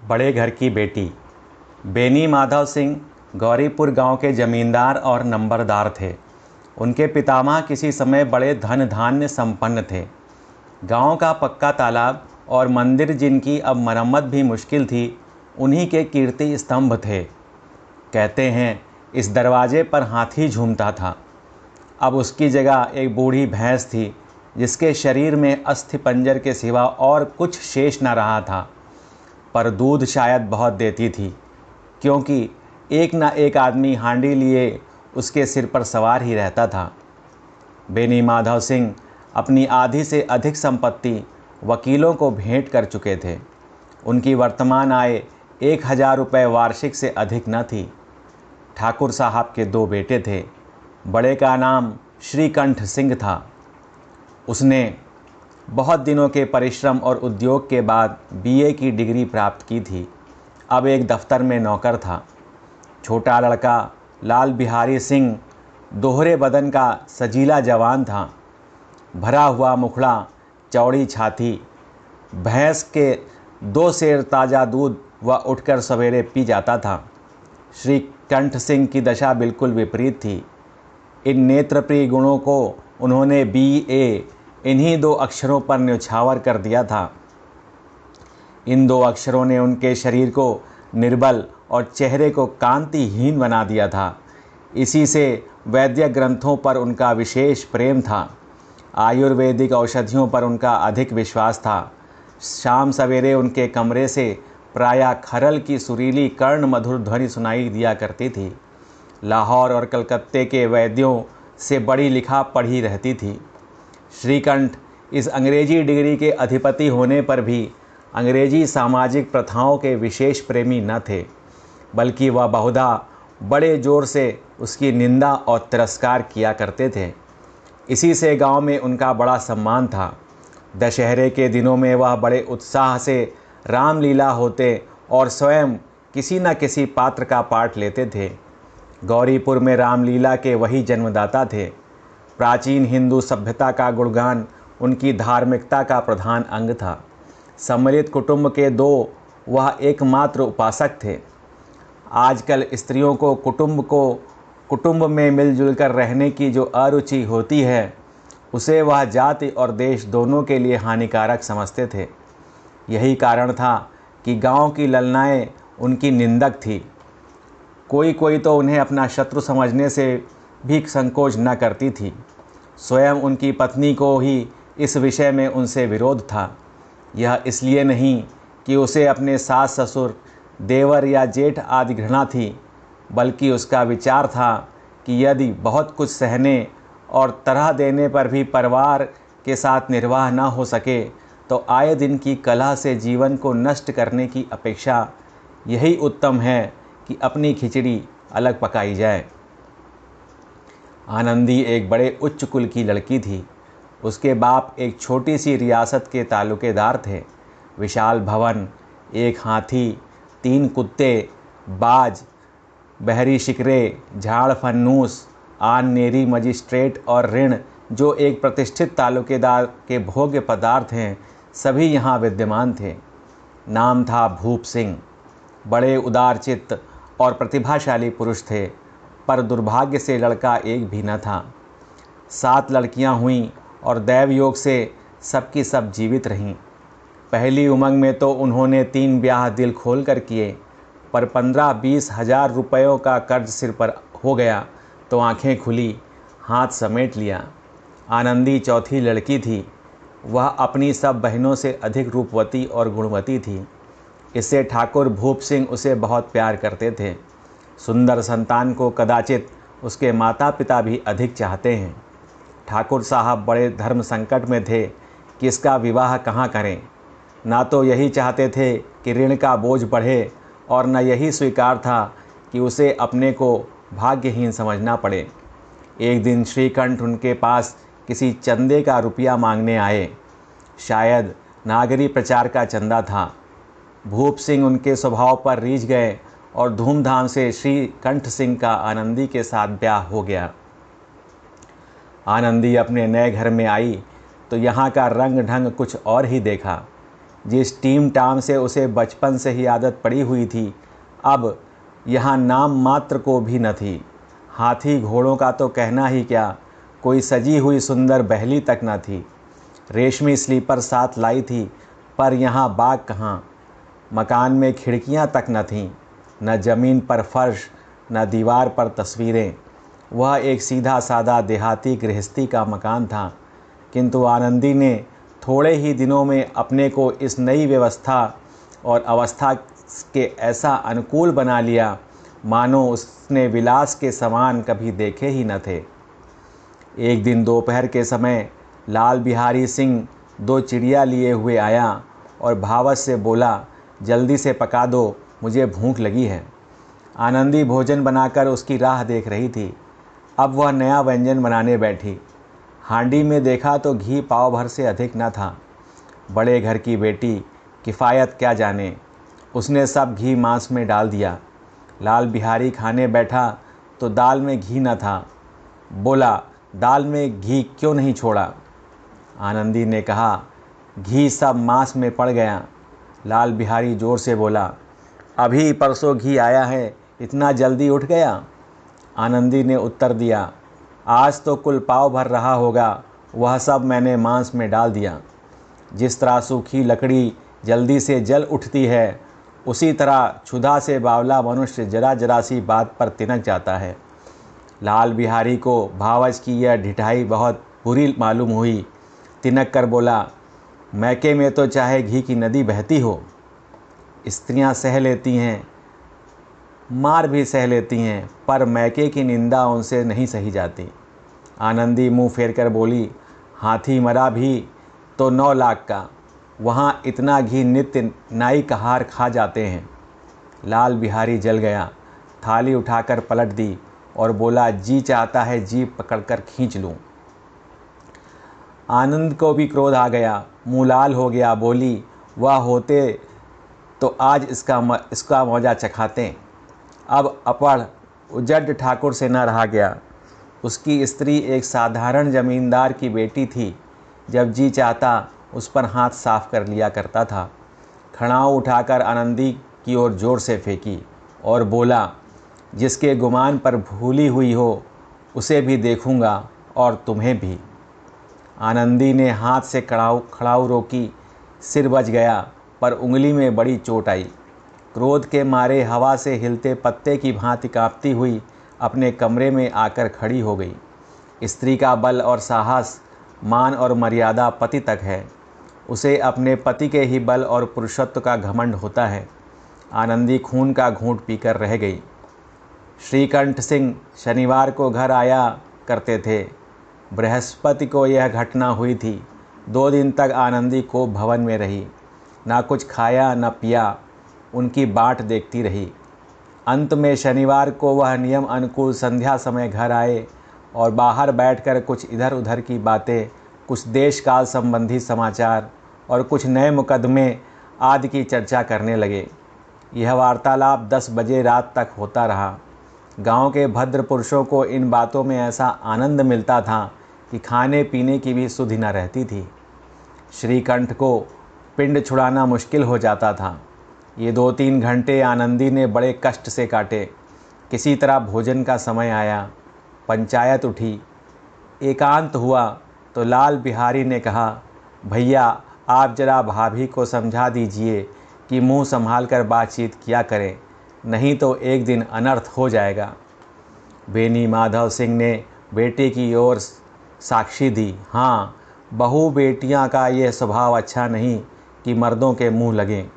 बड़े घर की बेटी। बेनी माधव सिंह गौरीपुर गांव के जमींदार और नंबरदार थे। उनके पितामह किसी समय बड़े धन धान्य संपन्न थे। गांव का पक्का तालाब और मंदिर, जिनकी अब मरम्मत भी मुश्किल थी, उन्हीं के कीर्ति स्तंभ थे। कहते हैं इस दरवाजे पर हाथी झूमता था। अब उसकी जगह एक बूढ़ी भैंस थी, जिसके शरीर में अस्थि पंजर के सिवा और कुछ शेष न रहा था, पर दूध शायद बहुत देती थी, क्योंकि एक न एक आदमी हांडी लिए उसके सिर पर सवार ही रहता था। बेनी माधव सिंह अपनी आधी से अधिक संपत्ति वकीलों को भेंट कर चुके थे। उनकी वर्तमान आय 1000 रुपये वार्षिक से अधिक न थी। ठाकुर साहब के 2 बेटे थे। बड़े का नाम श्रीकंठ सिंह था। उसने बहुत दिनों के परिश्रम और उद्योग के बाद बीए की डिग्री प्राप्त की थी। अब एक दफ्तर में नौकर था। छोटा लड़का लाल बिहारी सिंह दोहरे बदन का सजीला जवान था। भरा हुआ मुखड़ा, चौड़ी छाती। भैंस के 2 सेर ताज़ा दूध वह उठकर सवेरे पी जाता था। श्रीकंठ सिंह की दशा बिल्कुल विपरीत थी। इन नेत्रप्रिय गुणों को उन्होंने बीए इन्हीं 2 अक्षरों पर न्यौछावर कर दिया था। इन 2 अक्षरों ने उनके शरीर को निर्बल और चेहरे को कांतिहीन बना दिया था। इसी से वैद्य ग्रंथों पर उनका विशेष प्रेम था। आयुर्वेदिक औषधियों पर उनका अधिक विश्वास था। शाम सवेरे उनके कमरे से प्रायः खरल की सुरीली कर्ण मधुर ध्वनि सुनाई दिया करती थी। लाहौर और कलकत्ते के वैद्यों से बड़ी लिखा पढ़ी रहती थी। श्रीकंठ इस अंग्रेजी डिग्री के अधिपति होने पर भी अंग्रेजी सामाजिक प्रथाओं के विशेष प्रेमी न थे, बल्कि वह बहुधा बड़े जोर से उसकी निंदा और तिरस्कार किया करते थे। इसी से गांव में उनका बड़ा सम्मान था। दशहरे के दिनों में वह बड़े उत्साह से रामलीला होते और स्वयं किसी न किसी पात्र का पाठ लेते थे। गौरीपुर में रामलीला के वही जन्मदाता थे। प्राचीन हिंदू सभ्यता का गुणगान उनकी धार्मिकता का प्रधान अंग था। सम्मिलित कुटुंब के 2 वह एकमात्र उपासक थे। आजकल स्त्रियों को कुटुंब में मिलजुल कर रहने की जो अरुचि होती है, उसे वह जाति और देश दोनों के लिए हानिकारक समझते थे। यही कारण था कि गांव की ललनाएं उनकी निंदक थी। कोई तो उन्हें अपना शत्रु समझने से भी संकोच न करती थी। स्वयं उनकी पत्नी को ही इस विषय में उनसे विरोध था। यह इसलिए नहीं कि उसे अपने सास ससुर, देवर या जेठ आदि घृणा थी, बल्कि उसका विचार था कि यदि बहुत कुछ सहने और तरह देने पर भी परिवार के साथ निर्वाह न हो सके, तो आए दिन की कलह से जीवन को नष्ट करने की अपेक्षा यही उत्तम है कि अपनी खिचड़ी अलग पकाई जाए। आनंदी एक बड़े उच्च कुल की लड़की थी। उसके बाप एक छोटी सी रियासत के तालुकेदार थे। विशाल भवन, 1 हाथी, 3 कुत्ते, बाज, बहरी शिकरे, झाड़ फन्नूस, आननेरी मजिस्ट्रेट और ऋण, जो एक प्रतिष्ठित तालुकेदार के भोग्य पदार्थ हैं, सभी यहाँ विद्यमान थे। नाम था भूप सिंह। बड़े उदारचित्त और प्रतिभाशाली पुरुष थे, पर दुर्भाग्य से लड़का एक भी न था। 7 लड़कियां हुईं और दैव योग से सबकी सब जीवित रहीं। पहली उमंग में तो उन्होंने 3 ब्याह दिल खोल कर किए, पर 15-20 हज़ार रुपयों का कर्ज सिर पर हो गया तो आंखें खुली, हाथ समेट लिया। आनंदी चौथी लड़की थी। वह अपनी सब बहनों से अधिक रूपवती और गुणवती थी। इससे ठाकुर भूप सिंह उसे बहुत प्यार करते थे। सुंदर संतान को कदाचित उसके माता पिता भी अधिक चाहते हैं। ठाकुर साहब बड़े धर्म संकट में थे कि इसका विवाह कहाँ करें। ना तो यही चाहते थे कि ऋण का बोझ बढ़े, और न यही स्वीकार था कि उसे अपने को भाग्यहीन समझना पड़े। एक दिन श्रीकंठ उनके पास किसी चंदे का रुपया मांगने आए। शायद नागरी प्रचार का चंदा था। भूप सिंह उनके स्वभाव पर रीझ गए और धूमधाम से श्रीकंठ सिंह का आनंदी के साथ ब्याह हो गया। आनंदी अपने नए घर में आई तो यहाँ का रंग ढंग कुछ और ही देखा। जिस टीम टाम से उसे बचपन से ही आदत पड़ी हुई थी, अब यहाँ नाम मात्र को भी न थी। हाथी घोड़ों का तो कहना ही क्या, कोई सजी हुई सुंदर बहली तक न थी। रेशमी स्लीपर साथ लाई थी, पर यहाँ बाग कहाँ। मकान में खिड़कियाँ तक न थीं, न ज़मीन पर फर्श, न दीवार पर तस्वीरें। वह एक सीधा सादा देहाती गृहस्थी का मकान था, किंतु आनंदी ने थोड़े ही दिनों में अपने को इस नई व्यवस्था और अवस्था के ऐसा अनुकूल बना लिया मानो उसने विलास के समान कभी देखे ही न थे। एक दिन दोपहर के समय लाल बिहारी सिंह 2 चिड़िया लिए हुए आया और भावच से बोला, जल्दी से पका दो, मुझे भूख लगी है। आनंदी भोजन बनाकर उसकी राह देख रही थी। अब वह नया व्यंजन बनाने बैठी। हांडी में देखा तो घी पाव भर से अधिक न था। बड़े घर की बेटी किफ़ायत क्या जाने, उसने सब घी मांस में डाल दिया। लाल बिहारी खाने बैठा तो दाल में घी न था। बोला, दाल में घी क्यों नहीं छोड़ा? आनंदी ने कहा, घी सब मांस में पड़ गया। लाल बिहारी ज़ोर से बोला, अभी परसों घी आया है, इतना जल्दी उठ गया? आनंदी ने उत्तर दिया, आज तो कुल पाव भर रहा होगा, वह सब मैंने मांस में डाल दिया। जिस तरह सूखी लकड़ी जल्दी से जल उठती है, उसी तरह क्षुधा से बावला मनुष्य जरा जरा सी बात पर तिनक जाता है। लाल बिहारी को भावच की यह ढिठाई बहुत बुरी मालूम हुई। तिनक कर बोला, मैके में तो चाहे घी की नदी बहती हो, स्त्रियां सह लेती हैं, मार भी सह लेती हैं, पर मैके की निंदा उनसे नहीं सही जाती। आनंदी मुंह फेर कर बोली, हाथी मरा भी तो 9 लाख का, वहाँ इतना घी नित्य नाई कहार खा जाते हैं। लाल बिहारी जल गया, थाली उठाकर पलट दी और बोला, जी चाहता है जीभ पकड़कर खींच लूँ। आनंद को भी क्रोध आ गया, मुँह लाल हो गया। बोली, वह होते तो आज इसका मौजा चखाते। अब अपढ़ उजड्ड ठाकुर से न रहा गया। उसकी स्त्री एक साधारण जमींदार की बेटी थी। जब जी चाहता उस पर हाथ साफ कर लिया करता था। खड़ाऊ उठाकर आनंदी की ओर जोर से फेंकी और बोला, जिसके गुमान पर भूली हुई हो उसे भी देखूंगा और तुम्हें भी। आनंदी ने हाथ से खड़ाऊ रोकी। सिर बच गया, पर उंगली में बड़ी चोट आई। क्रोध के मारे हवा से हिलते पत्ते की भांति कांपती हुई अपने कमरे में आकर खड़ी हो गई। स्त्री का बल और साहस, मान और मर्यादा पति तक है। उसे अपने पति के ही बल और पुरुषत्व का घमंड होता है। आनंदी खून का घूंट पीकर रह गई। श्रीकंठ सिंह शनिवार को घर आया करते थे। बृहस्पति को यह घटना हुई थी। 2 दिन तक आनंदी कोप भवन में रही, ना कुछ खाया न पिया, उनकी बाट देखती रही। अंत में शनिवार को वह नियम अनुकूल संध्या समय घर आए और बाहर बैठकर कुछ इधर उधर की बातें, कुछ देश काल संबंधी समाचार और कुछ नए मुकदमे आदि की चर्चा करने लगे। यह वार्तालाप 10 बजे रात तक होता रहा। गांव के भद्र पुरुषों को इन बातों में ऐसा आनंद मिलता था कि खाने पीने की भी सुधि न रहती थी। श्रीकंठ को पिंड छुड़ाना मुश्किल हो जाता था। ये 2-3 घंटे आनंदी ने बड़े कष्ट से काटे। किसी तरह भोजन का समय आया, पंचायत उठी, एकांत हुआ तो लाल बिहारी ने कहा, भैया आप जरा भाभी को समझा दीजिए कि मुंह संभाल कर बातचीत किया करें, नहीं तो एक दिन अनर्थ हो जाएगा। बेनी माधव सिंह ने बेटे की ओर साक्षी दी, हाँ, बहू बेटियां का ये स्वभाव अच्छा नहीं कि मर्दों के मुंह लगें।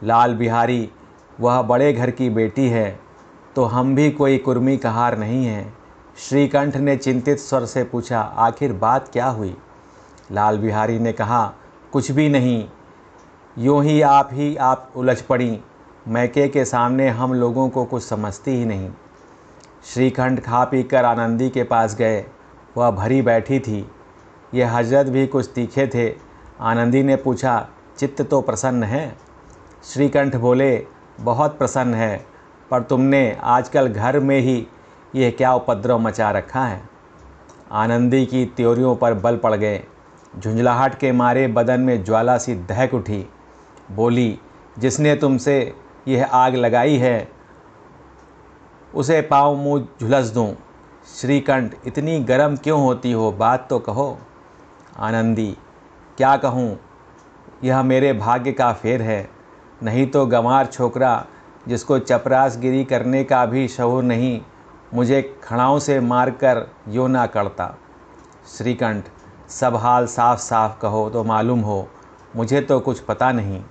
लाल बिहारी, वह बड़े घर की बेटी है तो हम भी कोई कुर्मी कहार नहीं हैं। श्रीकंठ ने चिंतित स्वर से पूछा, आखिर बात क्या हुई? लाल बिहारी ने कहा, कुछ भी नहीं, यूँ ही आप उलझ पड़ी। मैके के सामने हम लोगों को कुछ समझती ही नहीं। श्रीकंठ खा पी कर आनंदी के पास गए। वह भरी बैठी थी। ये हजरत भी कुछ तीखे थे। आनंदी ने पूछा, चित्त तो प्रसन्न है? श्रीकंठ बोले, बहुत प्रसन्न है, पर तुमने आजकल घर में ही यह क्या उपद्रव मचा रखा है? आनंदी की त्योरियों पर बल पड़ गए। झुंझलाहट के मारे बदन में ज्वाला सी दहक उठी। बोली, जिसने तुमसे यह आग लगाई है उसे पाँव मुँह झुलस दूँ। श्रीकंठ, इतनी गर्म क्यों होती हो, बात तो कहो। आनंदी, क्या कहूँ, यह मेरे भाग्य का फेर है, नहीं तो गंवार छोकरा जिसको चपरासगिरी करने का भी शऊर नहीं, मुझे खड़ाओं से मारकर यो ना करता। श्रीकंठ, सब हाल साफ साफ कहो तो मालूम हो, मुझे तो कुछ पता नहीं।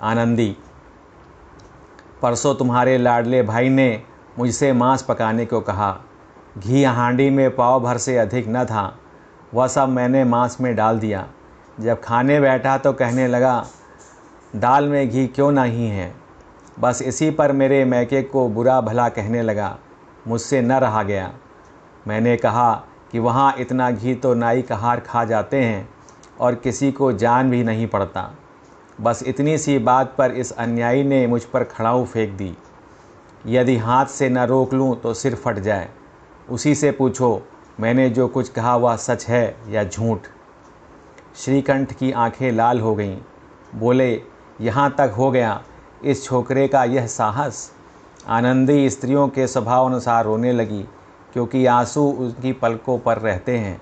आनंदी, परसों तुम्हारे लाडले भाई ने मुझसे मांस पकाने को कहा। घी हांडी में पाव भर से अधिक न था, वह सब मैंने मांस में डाल दिया। जब खाने बैठा तो कहने लगा, दाल में घी क्यों नहीं है। बस इसी पर मेरे मैके को बुरा भला कहने लगा। मुझसे न रहा गया। मैंने कहा कि वहाँ इतना घी तो नाई कहार खा जाते हैं और किसी को जान भी नहीं पड़ता। बस इतनी सी बात पर इस अन्यायी ने मुझ पर खड़ाऊ फेंक दी। यदि हाथ से न रोक लूँ तो सिर फट जाए। उसी से पूछो मैंने जो कुछ कहा वह सच है या झूठ। श्रीकंठ की आंखें लाल हो गईं। बोले, यहाँ तक हो गया इस छोकरे का यह साहस। आनंदी स्त्रियों के स्वभाव अनुसार रोने लगी, क्योंकि आंसू उनकी पलकों पर रहते हैं।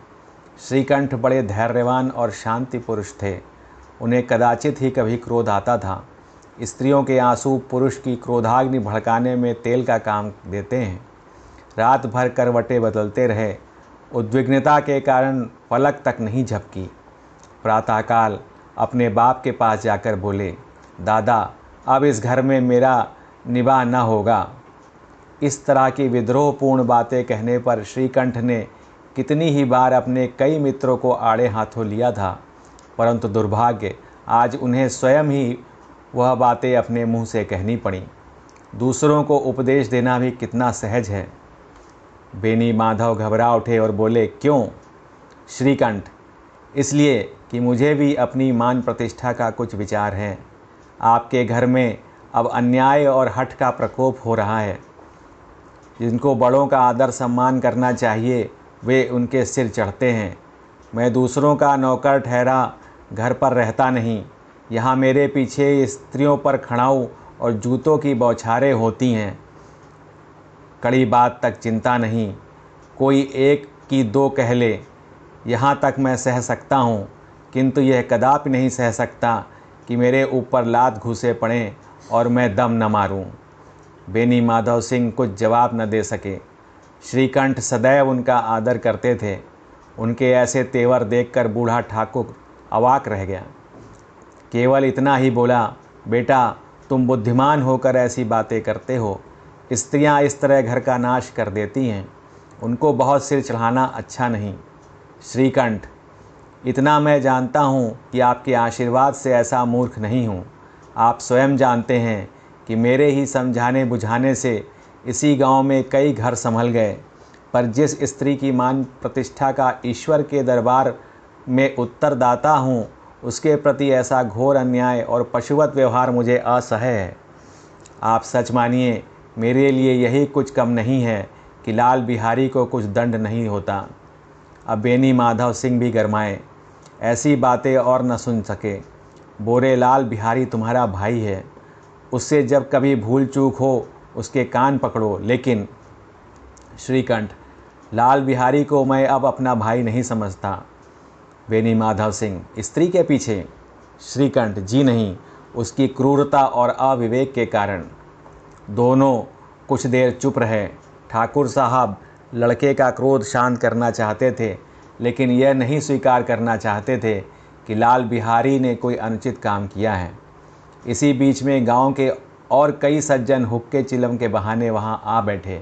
श्रीकंठ बड़े धैर्यवान और शांति पुरुष थे। उन्हें कदाचित ही कभी क्रोध आता था। स्त्रियों के आंसू पुरुष की क्रोधाग्नि भड़काने में तेल का काम देते हैं। रात भर करवटें बदलते रहे। उद्विग्नता के कारण पलक तक नहीं झपकी। प्रातःकाल अपने बाप के पास जाकर बोले, दादा, अब इस घर में मेरा निवाह न होगा। इस तरह की विद्रोहपूर्ण बातें कहने पर श्रीकंठ ने कितनी ही बार अपने कई मित्रों को आड़े हाथों लिया था, परंतु दुर्भाग्य आज उन्हें स्वयं ही वह बातें अपने मुंह से कहनी पड़ी। दूसरों को उपदेश देना भी कितना सहज है। बेनी माधव घबरा उठे और बोले, क्यों? श्रीकंठ, इसलिए कि मुझे भी अपनी मान प्रतिष्ठा का कुछ विचार है। आपके घर में अब अन्याय और हठ का प्रकोप हो रहा है। जिनको बड़ों का आदर सम्मान करना चाहिए वे उनके सिर चढ़ते हैं। मैं दूसरों का नौकर ठहरा घर पर रहता नहीं। यहाँ मेरे पीछे स्त्रियों पर खड़ाऊ और जूतों की बौछारें होती हैं। कड़ी बात तक चिंता नहीं, कोई एक की दो कह ले, यहाँ तक मैं सह सकता हूँ, किंतु यह कदापि नहीं सह सकता कि मेरे ऊपर लात घुसे पड़ें और मैं दम न मारूं। बेनी माधव सिंह कुछ जवाब न दे सके। श्रीकंठ सदैव उनका आदर करते थे। उनके ऐसे तेवर देखकर बूढ़ा ठाकुर अवाक रह गया। केवल इतना ही बोला, बेटा, तुम बुद्धिमान होकर ऐसी बातें करते हो। स्त्रियां इस तरह घर का नाश कर देती हैं। उनको बहुत सिर चढ़ाना अच्छा नहीं। श्रीकंठ, इतना मैं जानता हूँ कि आपके आशीर्वाद से ऐसा मूर्ख नहीं हूँ। आप स्वयं जानते हैं कि मेरे ही समझाने बुझाने से इसी गांव में कई घर संभल गए, पर जिस स्त्री की मान प्रतिष्ठा का ईश्वर के दरबार में उत्तरदाता हूँ, उसके प्रति ऐसा घोर अन्याय और पशुवत व्यवहार मुझे असह्य है। आप सच मानिए, मेरे लिए यही कुछ कम नहीं है कि लाल बिहारी को कुछ दंड नहीं होता। अब बेनी माधव सिंह भी गरमाए, ऐसी बातें और न सुन सके। बोरे, लाल बिहारी तुम्हारा भाई है, उससे जब कभी भूल चूक हो उसके कान पकड़ो। लेकिन श्रीकंठ, लाल बिहारी को मैं अब अपना भाई नहीं समझता। बेनी माधव सिंह, स्त्री के पीछे? श्रीकंठ, जी नहीं, उसकी क्रूरता और अविवेक के कारण। दोनों कुछ देर चुप रहे। ठाकुर साहब लड़के का क्रोध शांत करना चाहते थे, लेकिन यह नहीं स्वीकार करना चाहते थे कि लाल बिहारी ने कोई अनुचित काम किया है। इसी बीच में गांव के और कई सज्जन हुक्के चिलम के बहाने वहां आ बैठे।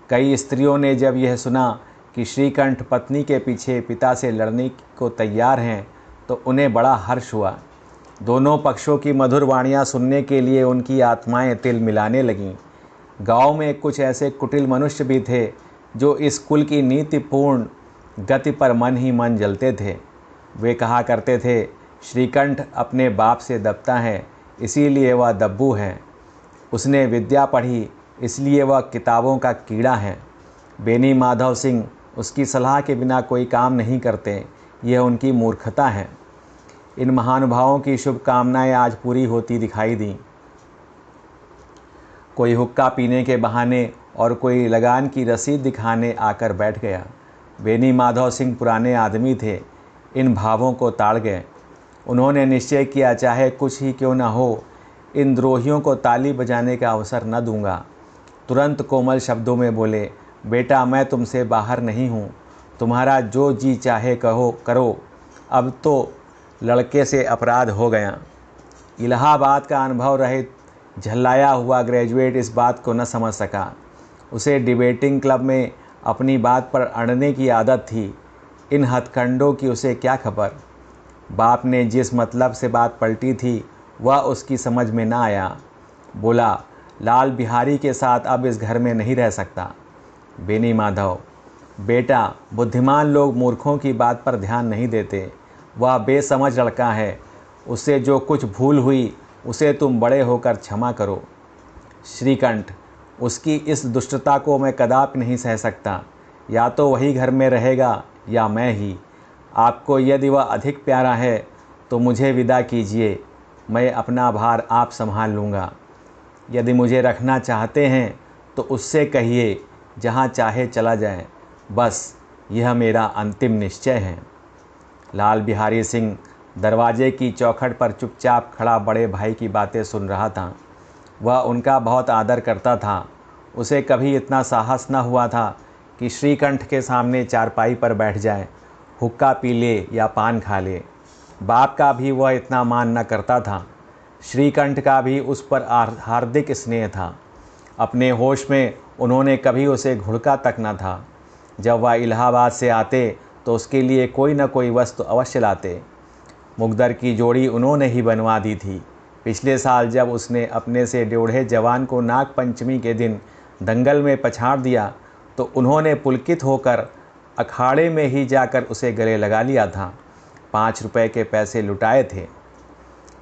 कई स्त्रियों ने जब यह सुना कि श्रीकंठ पत्नी के पीछे पिता से लड़ने को तैयार हैं, तो उन्हें बड़ा हर्ष हुआ। दोनों पक्षों की मधुर वाणियाँ सुनने के लिए उनकी आत्माएं तिल मिलाने लगीं। गांव में कुछ ऐसे कुटिल मनुष्य भी थे जो इस कुल की नीतिपूर्ण गति पर मन ही मन जलते थे। वे कहा करते थे, श्रीकंठ अपने बाप से दबता है, इसीलिए वह दब्बू है। उसने विद्या पढ़ी, इसलिए वह किताबों का कीड़ा है। बेनी माधव सिंह उसकी सलाह के बिना कोई काम नहीं करते, यह उनकी मूर्खता है। इन महानुभावों की शुभकामनाएं आज पूरी होती दिखाई दी। कोई हुक्का पीने के बहाने और कोई लगान की रसीद दिखाने आकर बैठ गया। बेनी माधव सिंह पुराने आदमी थे, इन भावों को ताड़ गए। उन्होंने निश्चय किया, चाहे कुछ ही क्यों न हो, इन द्रोहियों को ताली बजाने का अवसर न दूंगा। तुरंत कोमल शब्दों में बोले, बेटा मैं तुमसे बाहर नहीं हूँ, तुम्हारा जो जी चाहे कहो करो, अब तो लड़के से अपराध हो गया। इलाहाबाद का अनुभव रहित झल्लाया हुआ ग्रेजुएट इस बात को न समझ सका। उसे डिबेटिंग क्लब में अपनी बात पर अड़ने की आदत थी। इन हथकंडों की उसे क्या खबर। बाप ने जिस मतलब से बात पलटी थी वह उसकी समझ में न आया। बोला, लाल बिहारी के साथ अब इस घर में नहीं रह सकता। बेनी माधव, बेटा बुद्धिमान लोग मूर्खों की बात पर ध्यान नहीं देते। वह बेसमझ लड़का है, उससे जो कुछ भूल हुई उसे तुम बड़े होकर क्षमा करो। श्रीकंठ, उसकी इस दुष्टता को मैं कदापि नहीं सह सकता। या तो वही घर में रहेगा या मैं ही। आपको यदि वह अधिक प्यारा है तो मुझे विदा कीजिए, मैं अपना भार आप संभाल लूँगा। यदि मुझे रखना चाहते हैं तो उससे कहिए जहाँ चाहे चला जाए, बस यह मेरा अंतिम निश्चय है। लाल बिहारी सिंह दरवाजे की चौखट पर चुपचाप खड़ा बड़े भाई की बातें सुन रहा था। वह उनका बहुत आदर करता था। उसे कभी इतना साहस न हुआ था कि श्रीकंठ के सामने चारपाई पर बैठ जाए, हुक्का पी ले या पान खा ले। बाप का भी वह इतना मान न करता था। श्रीकंठ का भी उस पर हार्दिक स्नेह था। अपने होश में उन्होंने कभी उसे घुड़का तक न था। जब वह इलाहाबाद से आते तो उसके लिए कोई न कोई वस्तु अवश्य लाते। मुकद्दर की जोड़ी उन्होंने ही बनवा दी थी। पिछले साल जब उसने अपने से ड्योढ़े जवान को नाग पंचमी के दिन दंगल में पछाड़ दिया तो उन्होंने पुलकित होकर अखाड़े में ही जाकर उसे गले लगा लिया था। 5 रुपए के पैसे लुटाए थे।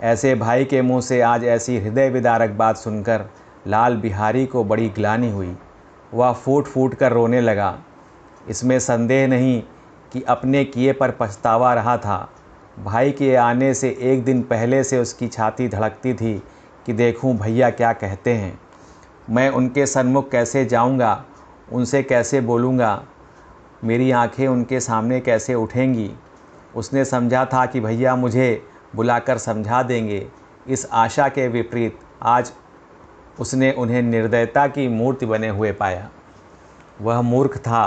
ऐसे भाई के मुंह से आज ऐसी हृदय विदारक बात सुनकर लाल बिहारी को बड़ी ग्लानि हुई। वह फूट फूट कर रोने लगा। इसमें संदेह नहीं कि अपने किए पर पछतावा रहा था। भाई के आने से एक दिन पहले से उसकी छाती धड़कती थी कि देखूं भैया क्या कहते हैं। मैं उनके सन्मुख कैसे जाऊंगा, उनसे कैसे बोलूंगा, मेरी आंखें उनके सामने कैसे उठेंगी। उसने समझा था कि भैया मुझे बुलाकर समझा देंगे। इस आशा के विपरीत आज उसने उन्हें निर्दयता की मूर्ति बने हुए पाया। वह मूर्ख था,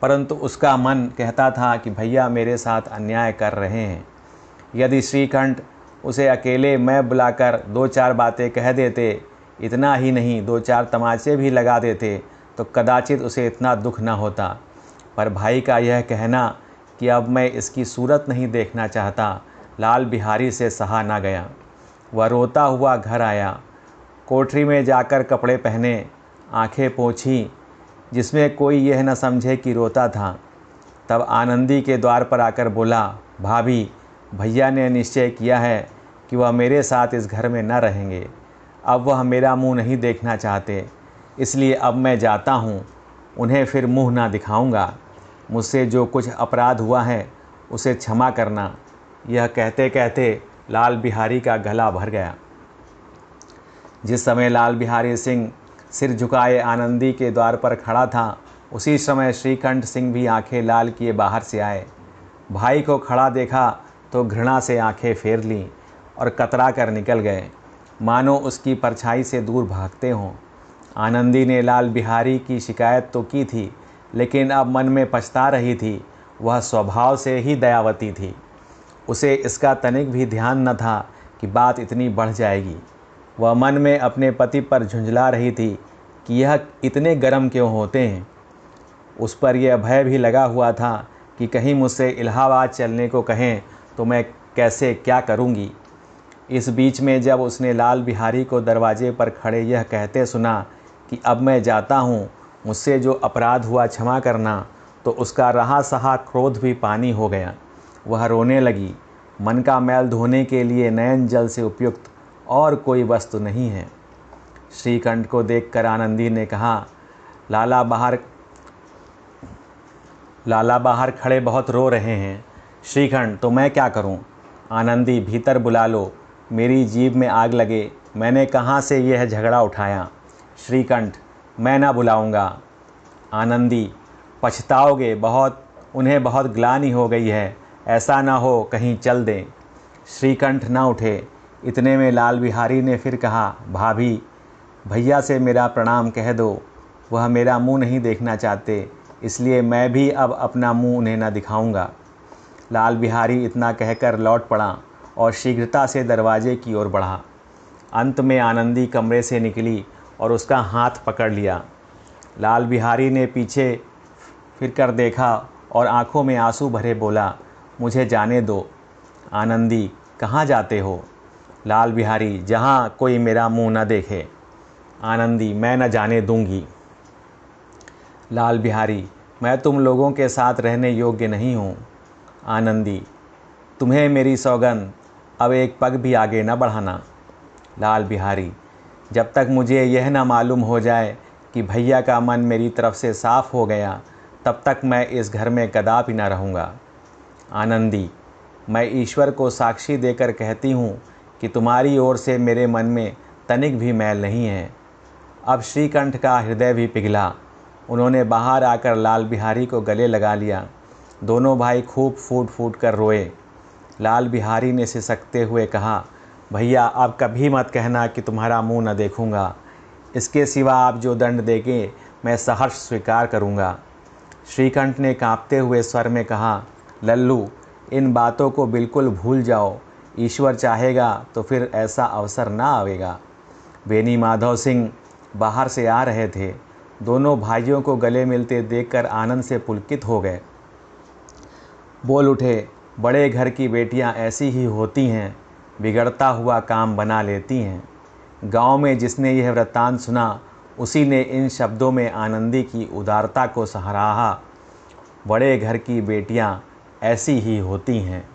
परंतु उसका मन कहता था कि भैया मेरे साथ अन्याय कर रहे हैं। यदि श्रीकंठ उसे अकेले में बुलाकर 2-4 बातें कह देते, इतना ही नहीं 2-4 तमाचे भी लगा देते, तो कदाचित उसे इतना दुख न होता। पर भाई का यह कहना कि अब मैं इसकी सूरत नहीं देखना चाहता, लाल बिहारी से सहा ना गया। वह रोता हुआ घर आया। कोठरी में जाकर कपड़े पहने, आंखें पोंछी, जिसमें कोई यह न समझे कि रोता था। तब आनंदी के द्वार पर आकर बोला, भाभी, भैया ने निश्चय किया है कि वह मेरे साथ इस घर में न रहेंगे। अब वह मेरा मुंह नहीं देखना चाहते, इसलिए अब मैं जाता हूँ। उन्हें फिर मुंह ना दिखाऊंगा। मुझसे जो कुछ अपराध हुआ है उसे क्षमा करना। यह कहते कहते लाल बिहारी का गला भर गया। जिस समय लाल बिहारी सिंह सिर झुकाए आनंदी के द्वार पर खड़ा था, उसी समय श्रीकंठ सिंह भी आंखें लाल किए बाहर से आए। भाई को खड़ा देखा तो घृणा से आंखें फेर लीं और कतरा कर निकल गए, मानो उसकी परछाई से दूर भागते हों। आनंदी ने लाल बिहारी की शिकायत तो की थी, लेकिन अब मन में पछता रही थी। वह स्वभाव से ही दयावती थी। उसे इसका तनिक भी ध्यान न था कि बात इतनी बढ़ जाएगी। वह मन में अपने पति पर झुंझला रही थी कि यह इतने गर्म क्यों होते हैं। उस पर यह भय भी लगा हुआ था कि कहीं मुझसे इलाहाबाद चलने को कहें तो मैं कैसे क्या करूंगी। इस बीच में जब उसने लाल बिहारी को दरवाजे पर खड़े यह कहते सुना कि अब मैं जाता हूँ, मुझसे जो अपराध हुआ क्षमा करना, तो उसका रहा सहा क्रोध भी पानी हो गया। वह रोने लगी। मन का मैल धोने के लिए नयन जल से उपयुक्त और कोई वस्तु नहीं है। श्रीकंठ को देखकर आनंदी ने कहा, लाला बाहर खड़े बहुत रो रहे हैं। श्रीखंड, तो मैं क्या करूं? आनंदी, भीतर बुला लो, मेरी जीभ में आग लगे, मैंने कहाँ से यह झगड़ा उठाया। श्रीकंठ, मैं ना बुलाऊंगा। आनंदी, पछताओगे बहुत, उन्हें बहुत ग्लानि हो गई है, ऐसा ना हो कहीं चल दें। श्रीकंठ न उठे। इतने में लाल बिहारी ने फिर कहा, भाभी, भैया से मेरा प्रणाम कह दो, वह मेरा मुंह नहीं देखना चाहते, इसलिए मैं भी अब अपना मुंह उन्हें न दिखाऊंगा। लाल बिहारी इतना कहकर लौट पड़ा और शीघ्रता से दरवाजे की ओर बढ़ा। अंत में आनंदी कमरे से निकली और उसका हाथ पकड़ लिया। लाल बिहारी ने पीछे फिर कर देखा और आंखों में आंसू भरे बोला, मुझे जाने दो। आनंदी, कहाँ जाते हो? लाल बिहारी, जहाँ कोई मेरा मुंह न देखे। आनंदी, मैं न जाने दूंगी। लाल बिहारी, मैं तुम लोगों के साथ रहने योग्य नहीं हूँ। आनंदी, तुम्हें मेरी सौगंध, अब एक पग भी आगे न बढ़ाना। लाल बिहारी, जब तक मुझे यह न मालूम हो जाए कि भैया का मन मेरी तरफ से साफ हो गया, तब तक मैं इस घर में कदापि न रहूँगा। आनंदी, मैं ईश्वर को साक्षी देकर कहती हूँ कि तुम्हारी ओर से मेरे मन में तनिक भी मैल नहीं है। अब श्रीकंठ का हृदय भी पिघला। उन्होंने बाहर आकर लाल बिहारी को गले लगा लिया। दोनों भाई खूब फूट फूट कर रोए। लाल बिहारी ने सिसकते हुए कहा, भैया, अब कभी मत कहना कि तुम्हारा मुंह न देखूंगा। इसके सिवा आप जो दंड देंगे मैं सहर्ष स्वीकार करूंगा। श्रीकंठ ने कांपते हुए स्वर में कहा, लल्लू, इन बातों को बिल्कुल भूल जाओ। ईश्वर चाहेगा तो फिर ऐसा अवसर ना आवेगा। बेनी माधव सिंह बाहर से आ रहे थे। दोनों भाइयों को गले मिलते देखकर आनंद से पुलकित हो गए। बोल उठे, बड़े घर की बेटियां ऐसी ही होती हैं, बिगड़ता हुआ काम बना लेती हैं। गांव में जिसने यह वृत्तांत सुना, उसी ने इन शब्दों में आनंदी की उदारता को सराहा। बड़े घर की बेटियां ऐसी ही होती हैं।